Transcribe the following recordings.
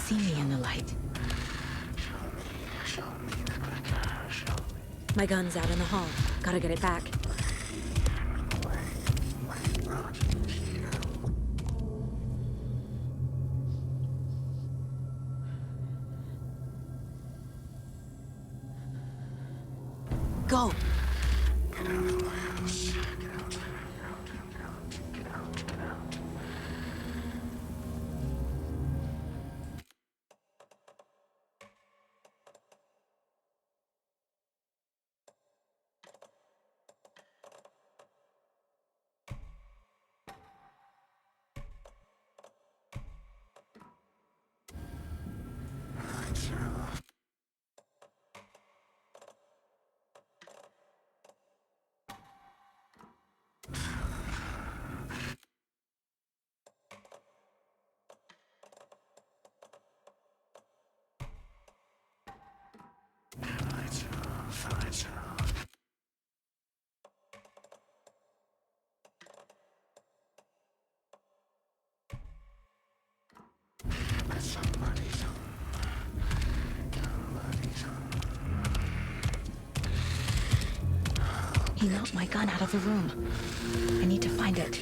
see me in the light. My gun's out in the hall. Gotta get it back. Go! Get out of my house. Get out. Get out. Get out. Get out. Get out. Lights are off. Lights are off. Lights are off. Somebody's home. Somebody's home. He knocked my gun out of the room. I need to find it.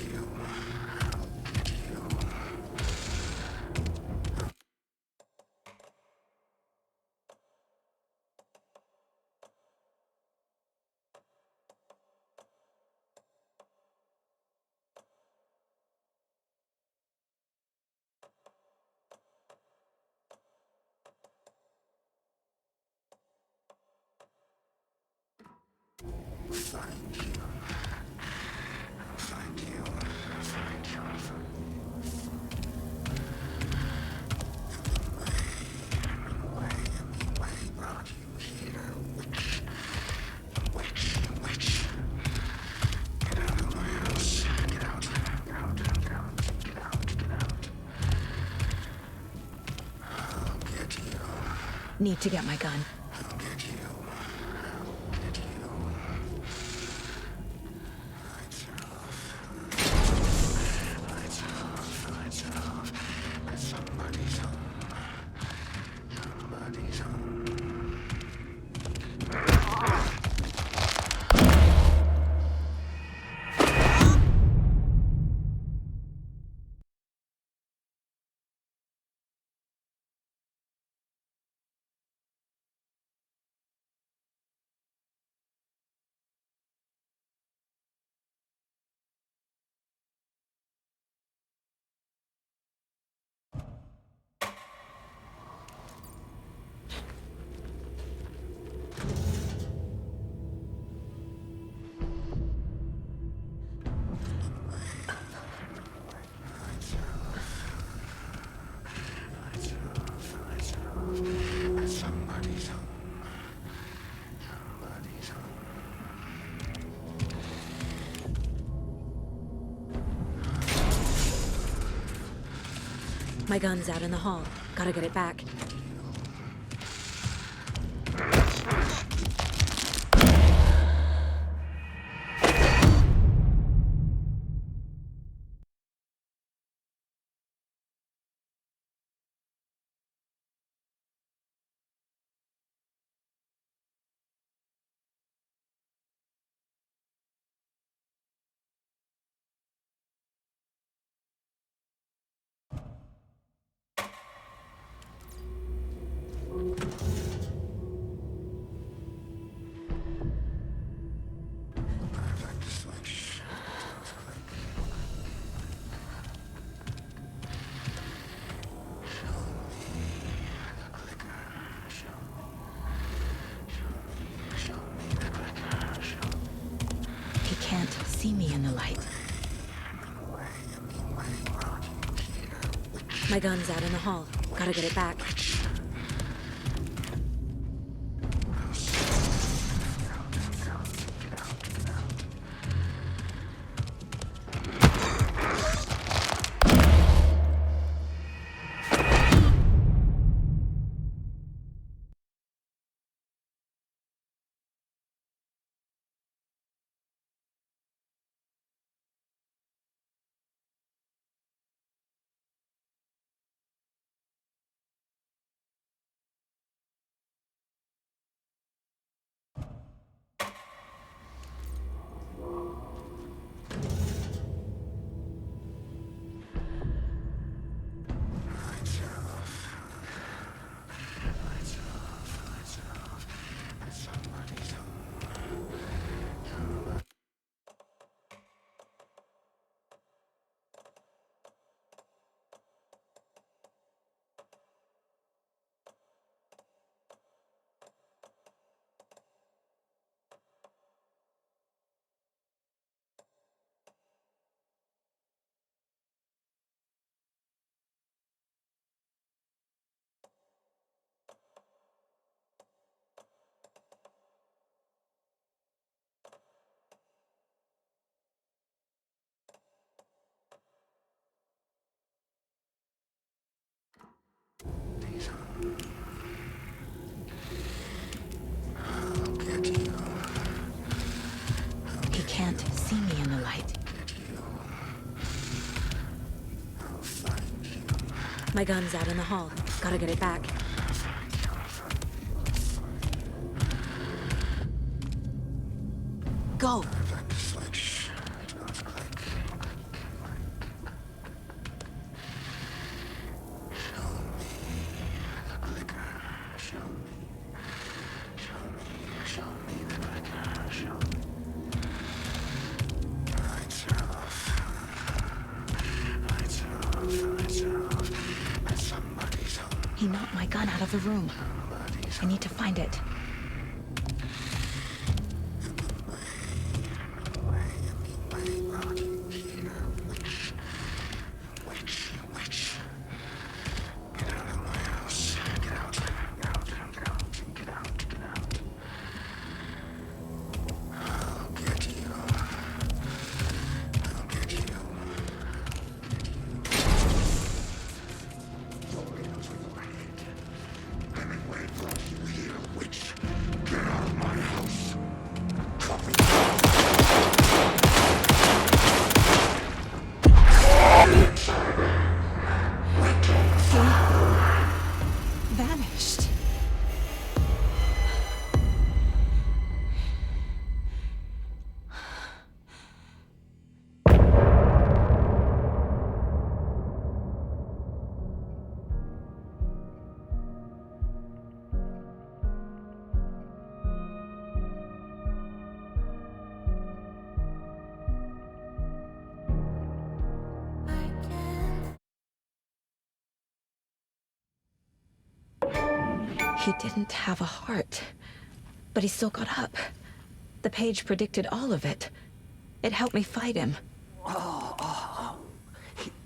Find you. Find you. Find you. Hemingway brought you here. Witch. Get out of my house. Get out. Get out. Get out. Get out. Get out. I'll get you. Need to get my gun. I'll get you. I'll get you. Lights are off. Lights are off. Lights are off. Somebody's home. Somebody's home. Somebody's home. Somebody's home. My gun's out in the hall. Gotta get it back. I'd like to switch. Show me the clicker. Show me the clicker. Show me. He can't see me in the light. Hemingway brought you here. My gun's out in the hall. Gotta get it back. My gun's out in the hall. Gotta get it back. Go! He knocked my gun out of the room. I need to find it. Vanished. He didn't have a heart, but he still got up. The page predicted all of it. It helped me fight him.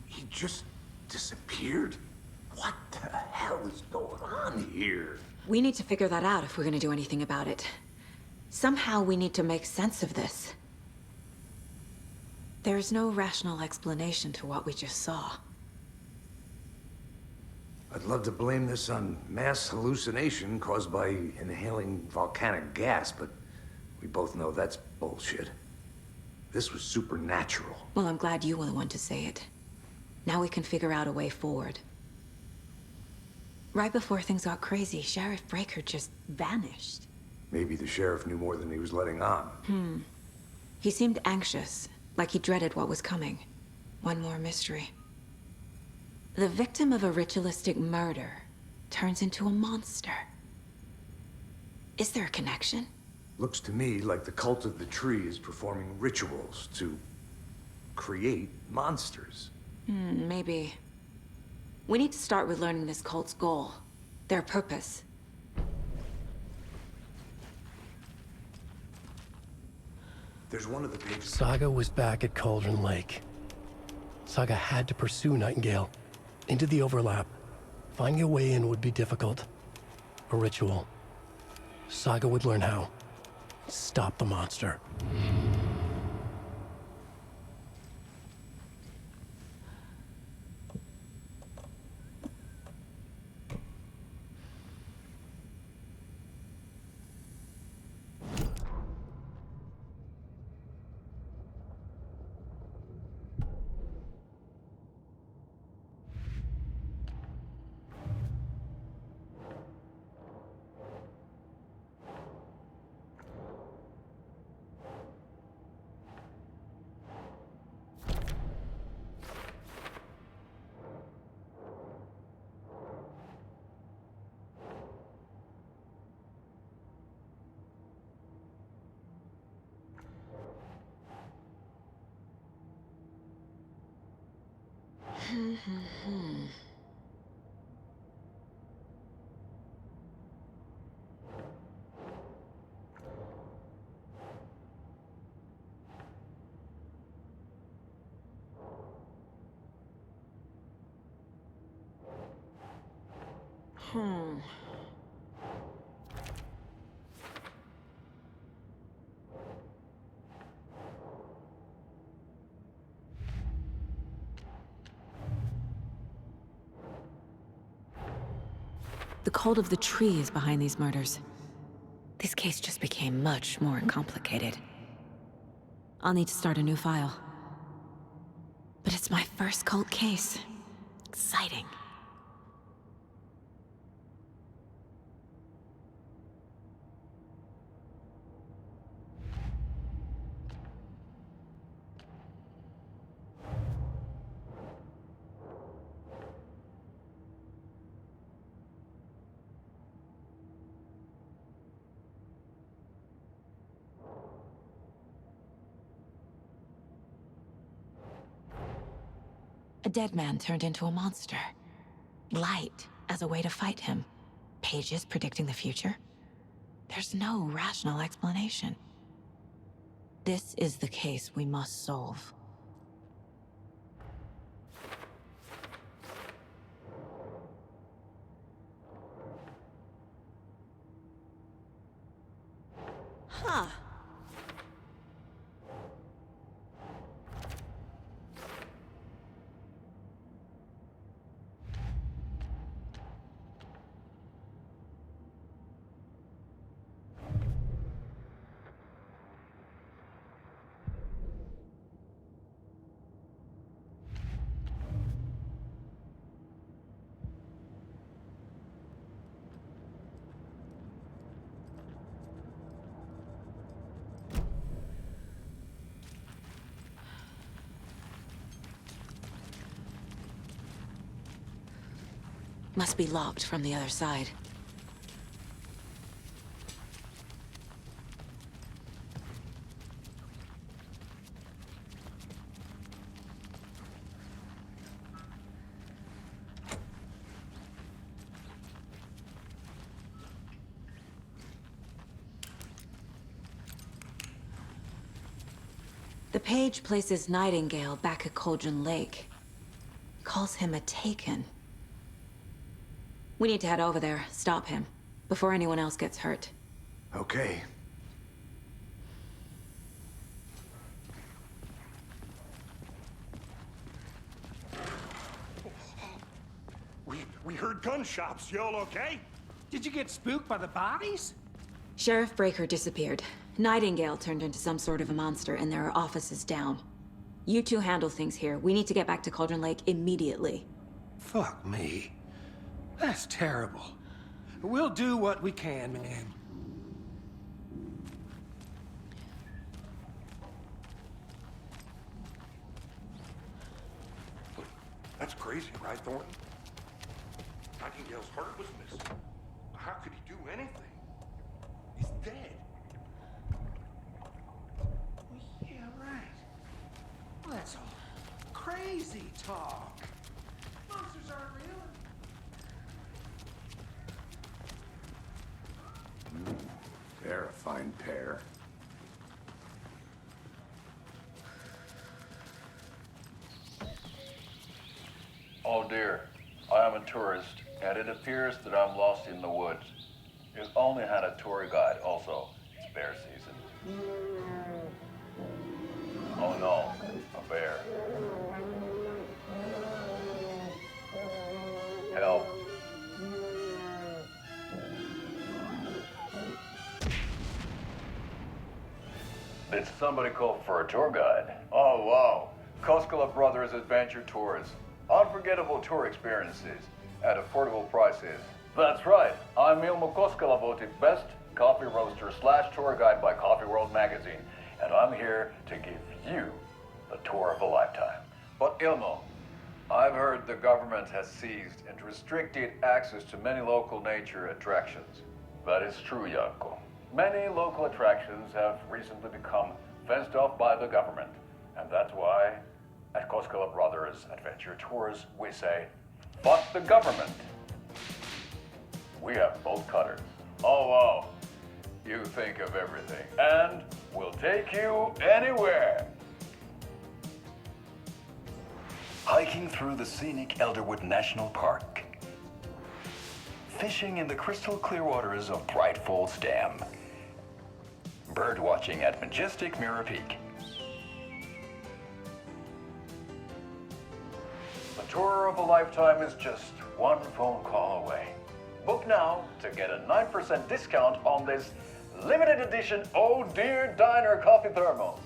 He just disappeared? What the hell is going on here? We need to figure that out if we're gonna do anything about it. Somehow we need to make sense of this. There's no rational explanation to what we just saw. I'd love to blame this on mass hallucination caused by inhaling volcanic gas, but we both know that's bullshit. This was supernatural. Well, I'm glad you were the one to say it. Now we can figure out a way forward. Right before things got crazy, Sheriff Breaker just vanished. Maybe the sheriff knew more than he was letting on. He seemed anxious, like he dreaded what was coming. One more mystery. The victim of a ritualistic murder turns into a monster. Is there a connection? Looks to me like the cult of the tree is performing rituals to create monsters. Maybe. We need to start with learning this cult's goal, their purpose. There's one of the pages. Saga was back at Cauldron Lake. Saga had to pursue Nightingale into the overlap. Finding a way in would be difficult. A ritual. Saga would learn how. Stop the monster. The cult of the tree is behind these murders. This case just became much more complicated. I'll need to start a new file. But it's my first cult case. Exciting. A dead man turned into a monster. Light as a way to fight him. Pages predicting the future? There's no rational explanation. This is the case we must solve. Huh. Must be locked from the other side. The page places Nightingale back at Cauldron Lake. Calls him a Taken. We need to head over there, stop him, before anyone else gets hurt. Okay. We heard gunshots. Y'all okay? Did you get spooked by the bodies? Sheriff Breaker disappeared. Nightingale turned into some sort of a monster, and there are offices down. You two handle things here. We need to get back to Cauldron Lake immediately. Fuck me. That's terrible. We'll do what we can, man. That's crazy, right, Thornton? Nightingale's heart was missing. How could he do anything? He's dead. Well, yeah, right. Well, that's all crazy talk. Monsters aren't real. They're a fine pair. Oh dear, I am a tourist, and it appears that I'm lost in the woods. You only had a tour guide also. It's bear season. Oh no, a bear. Help. Did somebody call for a tour guide? Oh wow, Koskela Brothers Adventure Tours. Unforgettable tour experiences at affordable prices. That's right, I'm Ilmo Koskela, voted best coffee roaster / tour guide by Coffee World magazine, and I'm here to give you the tour of a lifetime. But Ilmo, I've heard the government has seized and restricted access to many local nature attractions. That is true, Janko. Many local attractions have recently become fenced off by the government, and that's why at Koskela Brothers Adventure Tours we say, fuck the government. We have bolt cutters. Oh wow, you think of everything, and we'll take you anywhere. Hiking through the scenic Elderwood National Park. Fishing in the crystal clear waters of Bright Falls Dam. Bird watching at majestic Mirror Peak. The tour of a lifetime is just one phone call away. Book now to get a 9% discount on this limited edition Oh Dear Diner coffee thermos.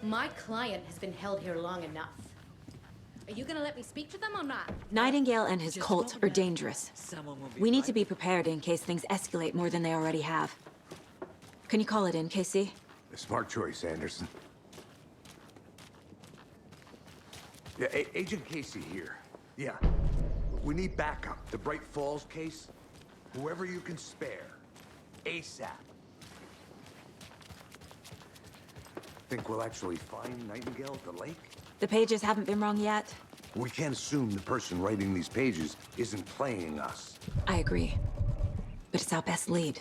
My client has been held here long enough. Are you gonna let me speak to them or not? Nightingale and his cult are dangerous. We need to be prepared in case things escalate more than they already have. Can you call it in, Casey? A smart choice, Anderson. Yeah, Agent Casey here. Yeah. We need backup. The Bright Falls case. Whoever you can spare. ASAP. Think we'll actually find Nightingale at the lake? The pages haven't been wrong yet. We can't assume the person writing these pages isn't playing us. I agree. But it's our best lead.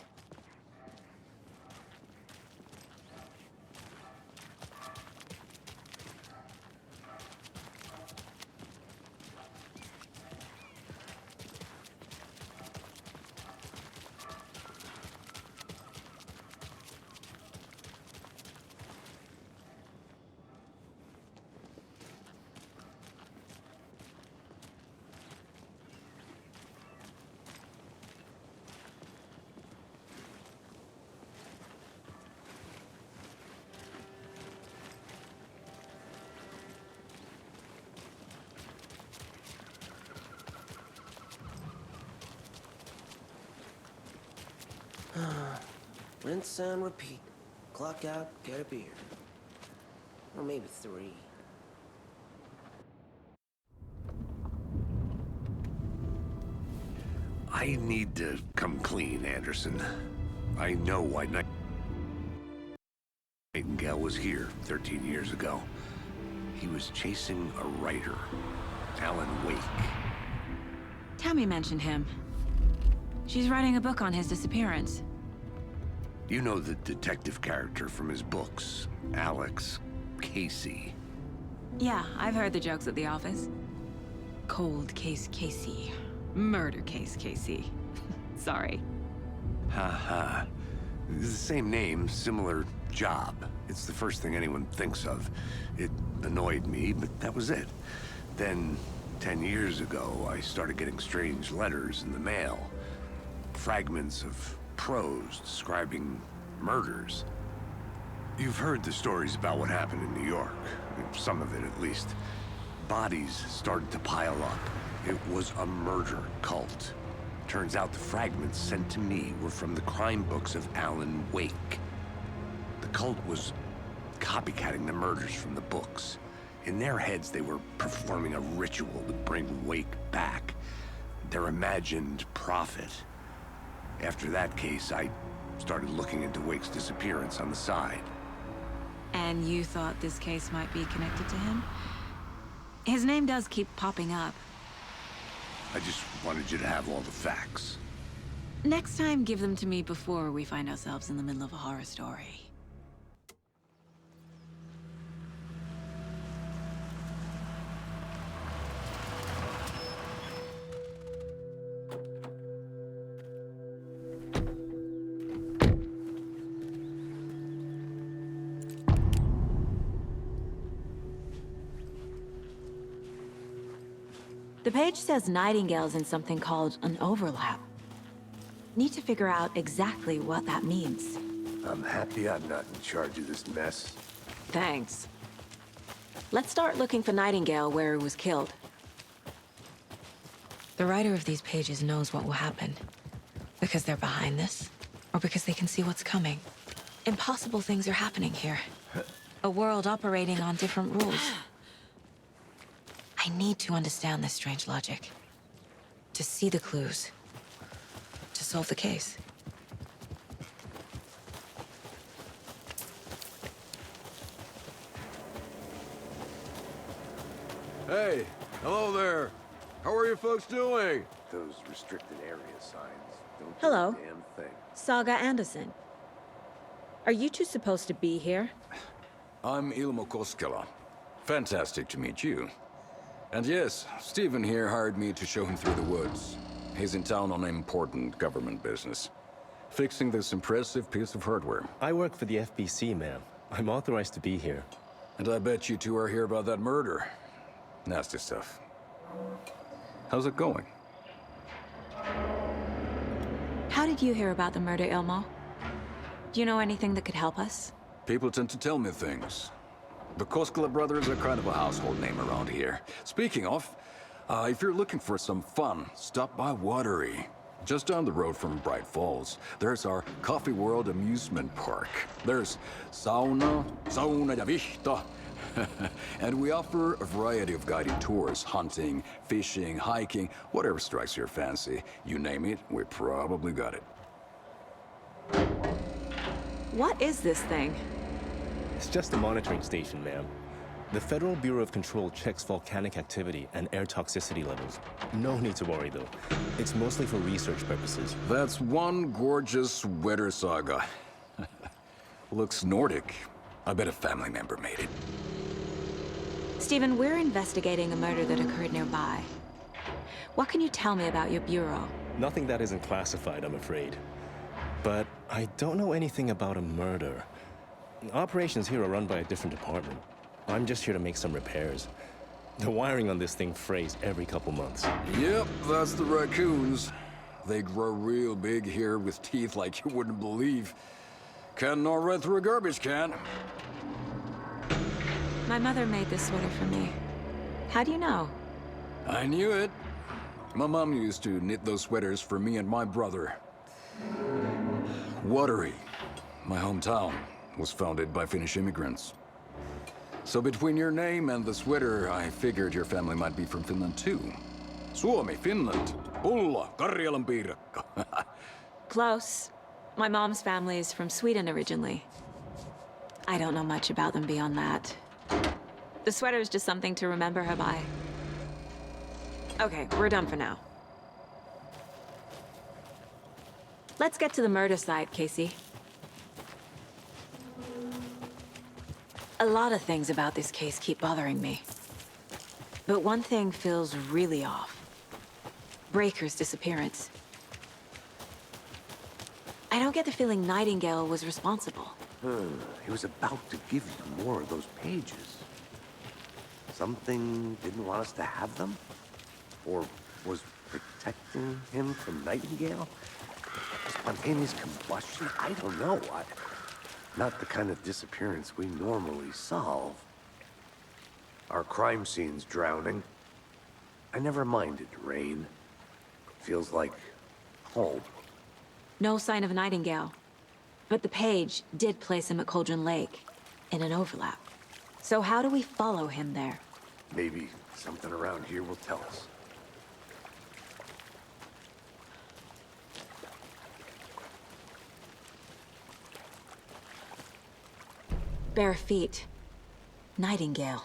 Rinse and repeat. Clock out, get a beer. Or maybe 3. I need to come clean, Anderson. I know why Nightingale was here 13 years ago. He was chasing a writer, Alan Wake. Tammy mentioned him. She's writing a book on his disappearance. You know the detective character from his books, Alex Casey. Yeah, I've heard the jokes at the office. Cold case Casey. Murder case Casey. Sorry. Ha ha. The same name, similar job. It's the first thing anyone thinks of. It annoyed me, but that was it. Then, 10 years ago, I started getting strange letters in the mail. Fragments of prose describing murders. You've heard the stories about what happened in New York. Some of it, at least. Bodies started to pile up. It was a murder cult. Turns out the fragments sent to me were from the crime books of Alan Wake. The cult was copycatting the murders from the books. In their heads, they were performing a ritual to bring Wake back. Their imagined prophet. After that case, I started looking into Wake's disappearance on the side. And you thought this case might be connected to him? His name does keep popping up. I just wanted you to have all the facts. Next time, give them to me before we find ourselves in the middle of a horror story. The page says Nightingale's in something called an overlap. Need to figure out exactly what that means. I'm happy I'm not in charge of this mess. Thanks. Let's start looking for Nightingale where he was killed. The writer of these pages knows what will happen. Because they're behind this, or because they can see what's coming. Impossible things are happening here. A world operating on different rules. I need to understand this strange logic. To see the clues. To solve the case. Hey, hello there. How are you folks doing? Those restricted area signs don't do Hello. a damn thing. Saga Anderson. Are you two supposed to be here? I'm Ilmo Koskela. Fantastic to meet you. And yes, Stephen here hired me to show him through the woods. He's in town on important government business. Fixing this impressive piece of hardware. I work for the FBC, ma'am. I'm authorized to be here. And I bet you two are here about that murder. Nasty stuff. How's it going? How did you hear about the murder, Ilmo? Do you know anything that could help us? People tend to tell me things. The Koskela brothers are kind of a household name around here. Speaking of, if you're looking for some fun, stop by Watery. Just down the road from Bright Falls, there's our Coffee World amusement park. There's sauna ja vihta. And we offer a variety of guided tours, hunting, fishing, hiking, whatever strikes your fancy. You name it, we probably got it. What is this thing? It's just a monitoring station, ma'am. The Federal Bureau of Control checks volcanic activity and air toxicity levels. No need to worry, though. It's mostly for research purposes. That's one gorgeous weather saga. Looks Nordic. I bet a family member made it. Stephen, we're investigating a murder that occurred nearby. What can you tell me about your bureau? Nothing that isn't classified, I'm afraid. But I don't know anything about a murder. Operations here are run by a different department. I'm just here to make some repairs. The wiring on this thing frays every couple months. Yep, that's the raccoons. They grow real big here with teeth like you wouldn't believe. Can't gnaw right through a garbage can. My mother made this sweater for me. How do you know? I knew it. My mom used to knit those sweaters for me and my brother. Watery, my hometown, was founded by Finnish immigrants. So between your name and the sweater, I figured your family might be from Finland too. Suomi, Finland, Pulla, Karjalan piirakka. Close. My mom's family is from Sweden originally. I don't know much about them beyond that. The sweater is just something to remember her by. Okay, we're done for now. Let's get to the murder site, Casey. A lot of things about this case keep bothering me. But one thing feels really off. Breaker's disappearance. I don't get the feeling Nightingale was responsible. He was about to give you more of those pages. Something didn't want us to have them? Or was protecting him from Nightingale? Spontaneous combustion? I don't know. Not the kind of disappearance we normally solve. Our crime scene's drowning. I never minded rain. Feels like home. No sign of Nightingale. But the page did place him at Cauldron Lake, in an overlap. So how do we follow him there? Maybe something around here will tell us. Bare feet. Nightingale.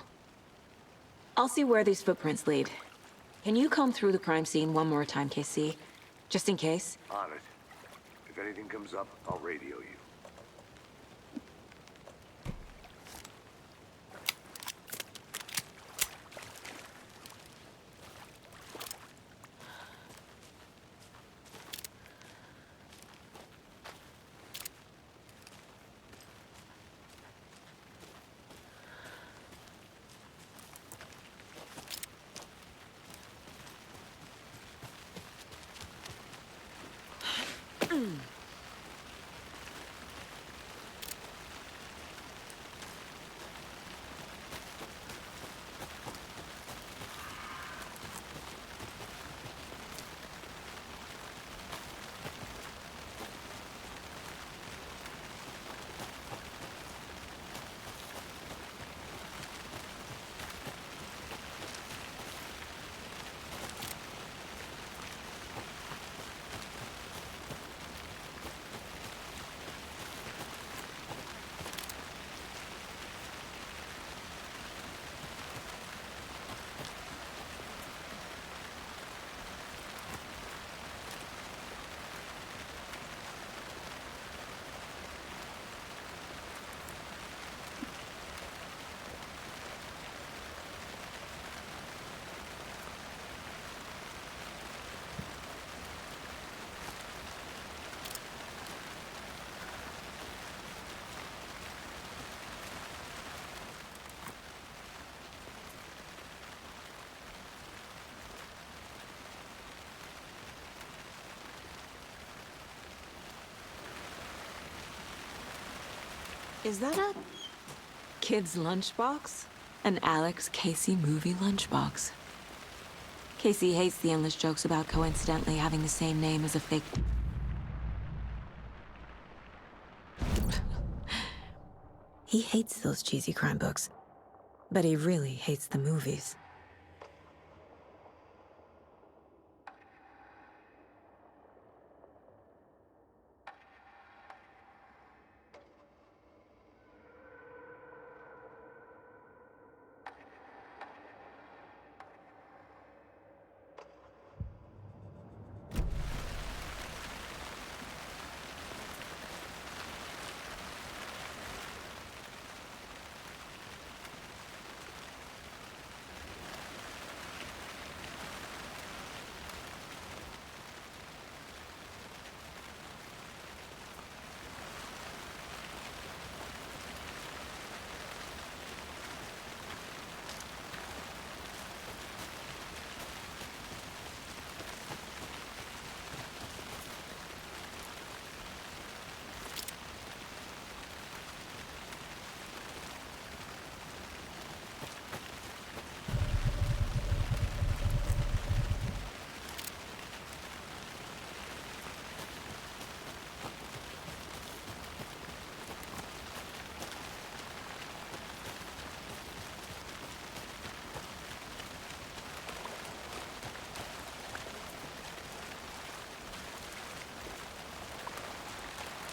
I'll see where these footprints lead. Can you comb through the crime scene one more time, KC? Just in case? On it. If anything comes up, I'll radio you. Is that a kid's lunchbox? An Alex Casey movie lunchbox. Casey hates the endless jokes about coincidentally having the same name as a fake... He hates those cheesy crime books, but he really hates the movies.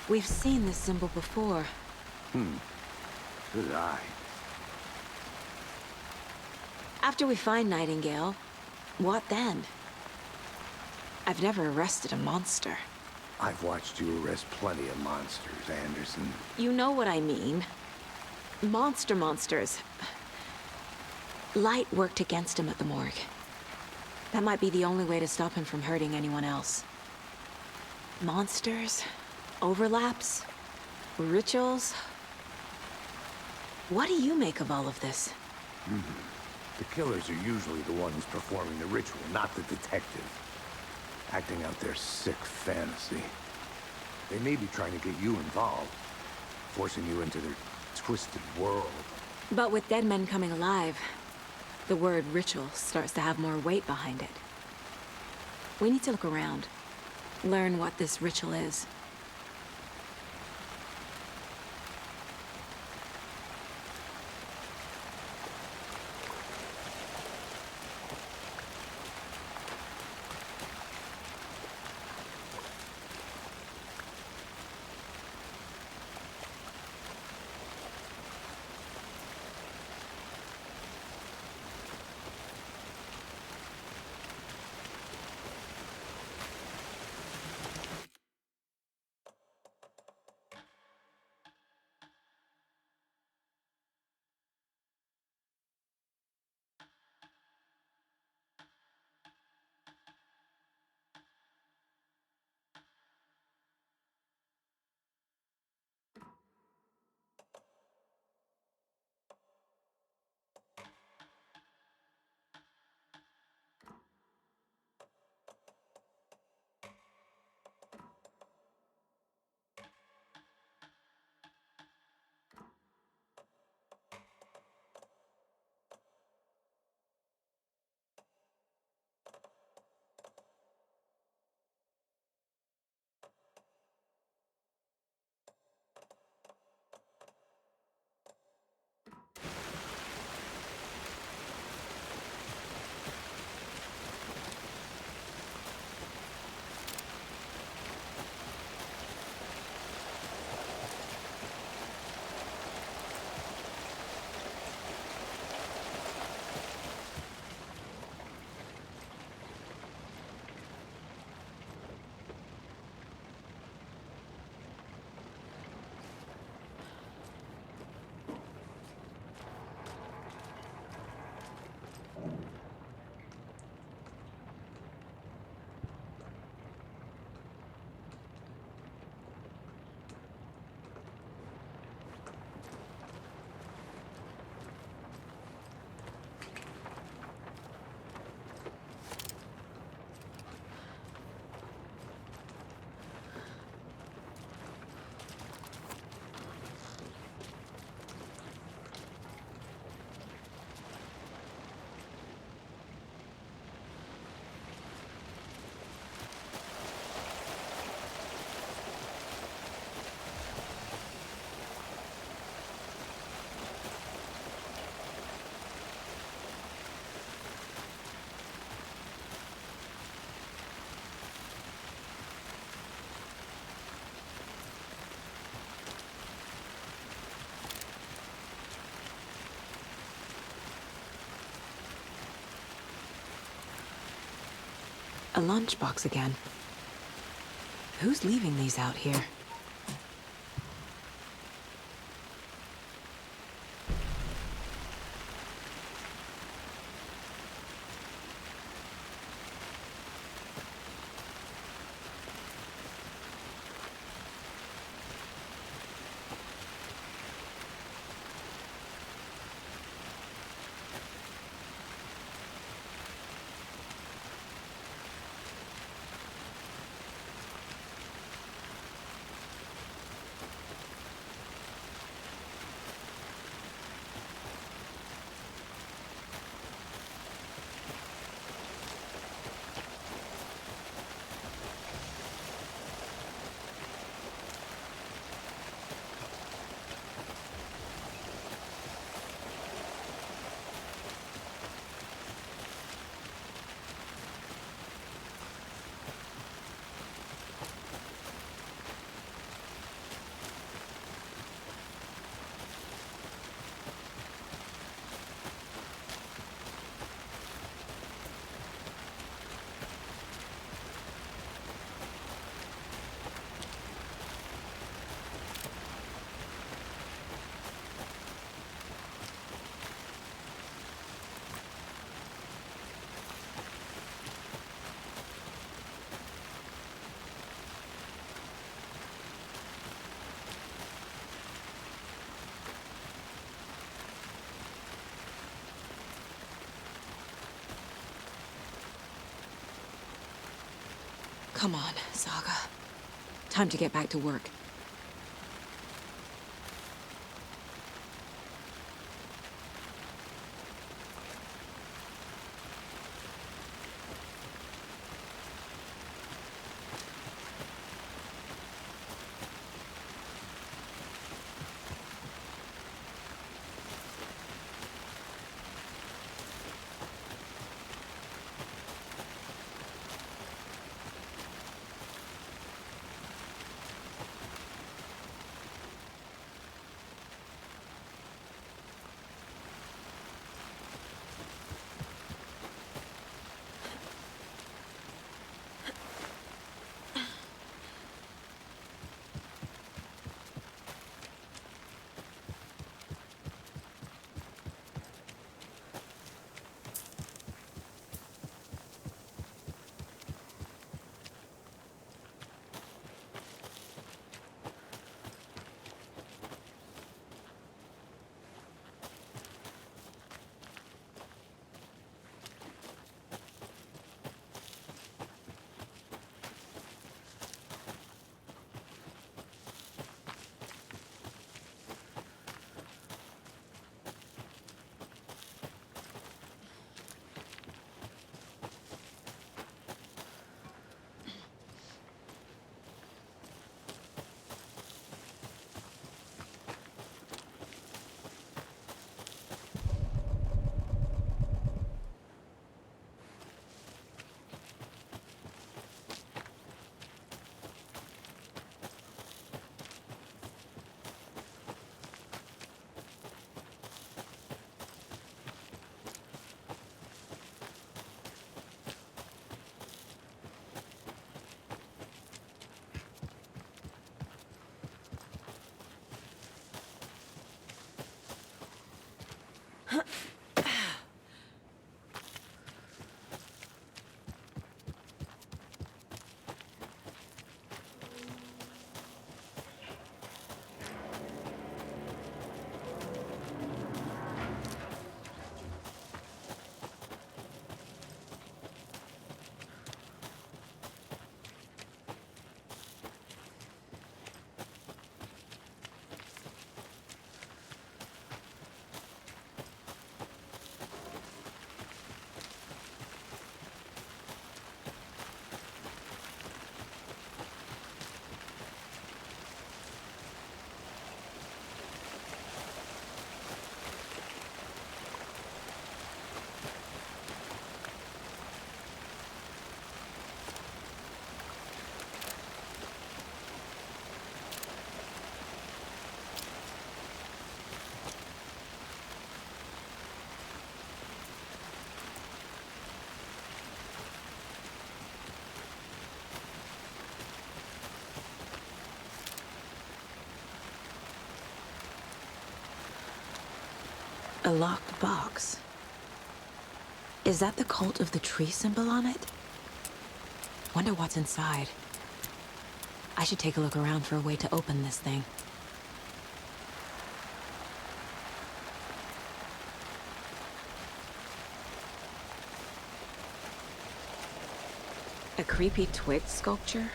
We've seen this symbol before. Good eye. After we find Nightingale, what then? I've never arrested a monster. I've watched you arrest plenty of monsters, Anderson. You know what I mean. Monsters. Light worked against him at the morgue. That might be the only way to stop him from hurting anyone else. Monsters? Overlaps? Rituals? What do you make of all of this? The killers are usually the ones performing the ritual, not the detective. Acting out their sick fantasy. They may be trying to get you involved, forcing you into their twisted world. But with dead men coming alive, the word ritual starts to have more weight behind it. We need to look around, learn what this ritual is. lunchbox again. Who's leaving these out here? Come on, Saga. Time to get back to work. locked box. Is that the cult of the tree symbol on it? Wonder what's inside. I should take a look around for a way to open this thing. A creepy twig sculpture?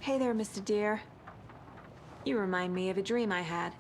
Hey there, Mr. Deer. You remind me of a dream I had.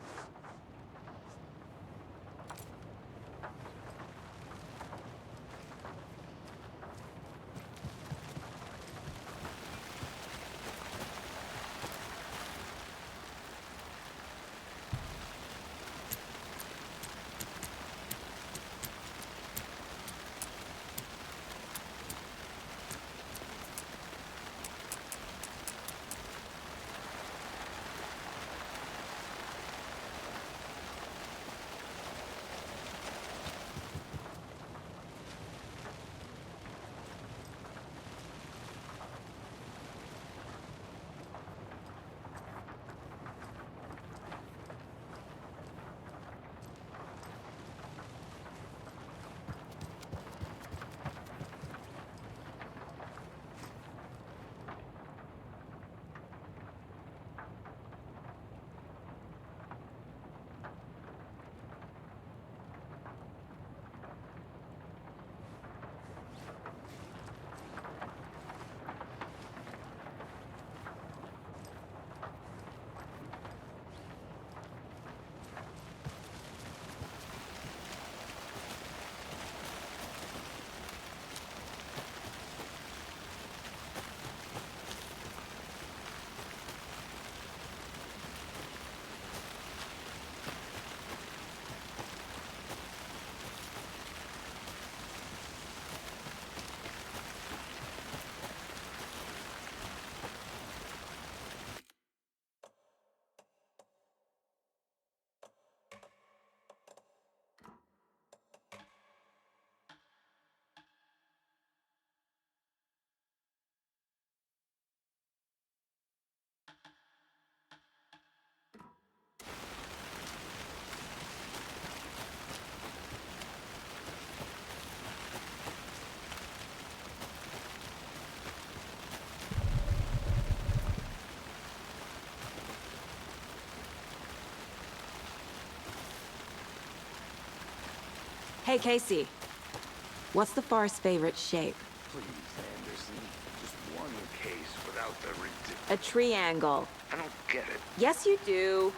Hey, Casey. What's the far's favorite shape? Please, Anderson. Just one case without the ridiculous. A triangle. I don't get it. Yes, you do.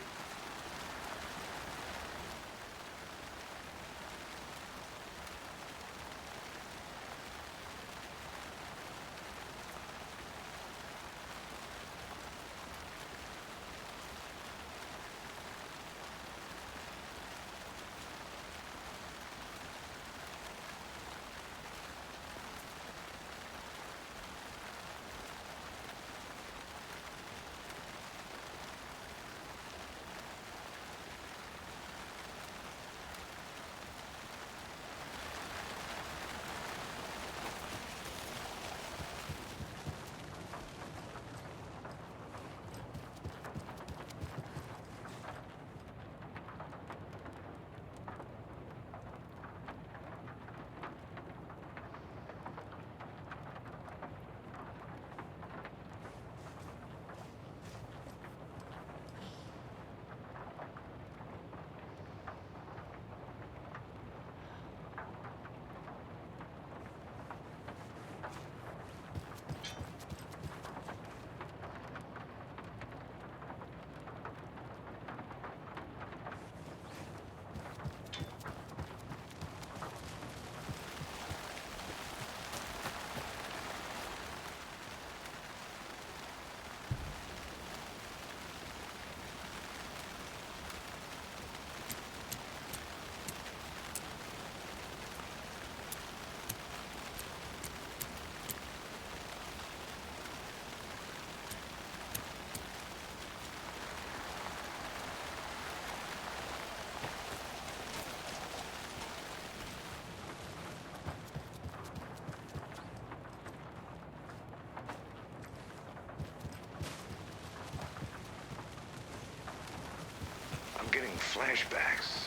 flashbacks.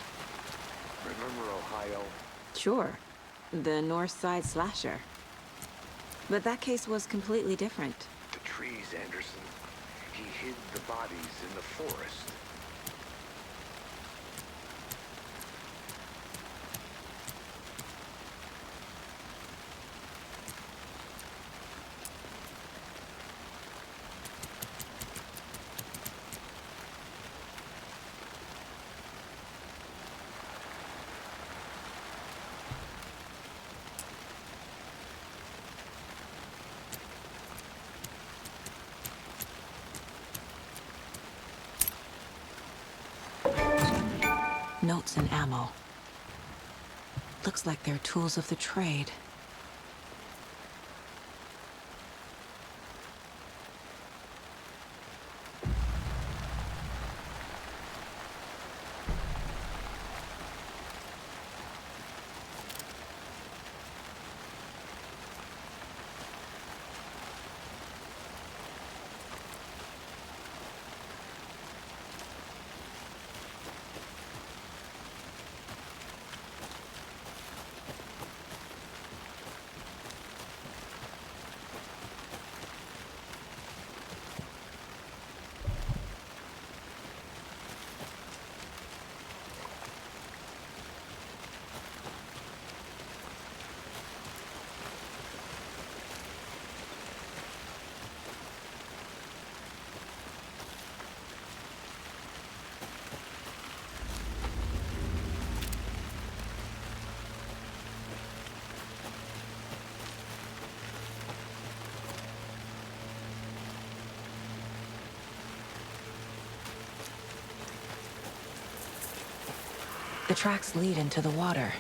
Remember Ohio? Sure. The North Side slasher. But that case was completely different. The trees, Anderson. He hid the bodies in the forest. Notes and ammo. Looks like they're tools of the trade. The tracks lead into the water.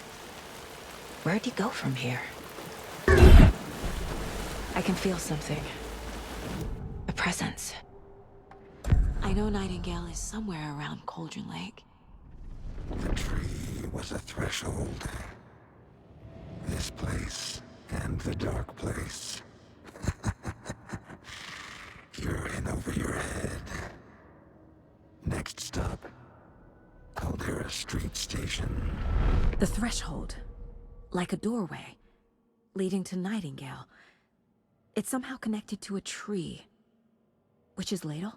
Where'd he go from here? I can feel something. A presence. I know Nightingale is somewhere around Cauldron Lake. The tree was a threshold. This place and the dark place. You're in over your head. Next stop, Caldera Street Station. The threshold. Like a doorway. Leading to Nightingale. It's somehow connected to a tree. Witch's Ladle?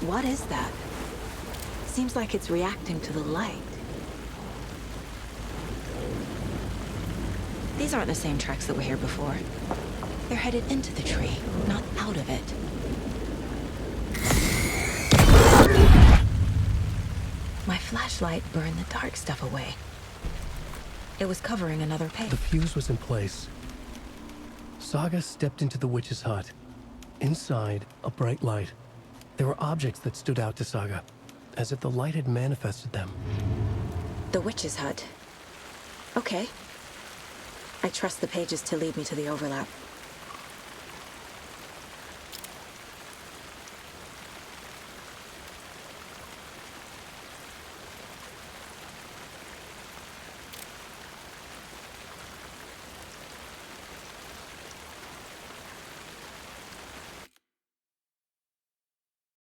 What is that? Seems like it's reacting to the light. These aren't the same tracks that were here before. They're headed into the tree, not out of it. My flashlight burned the dark stuff away. It was covering another page. The fuse was in place. Saga stepped into the witch's hut. Inside, a bright light. There were objects that stood out to Saga, as if the light had manifested them. The witch's hut. Okay. I trust the pages to lead me to the overlap.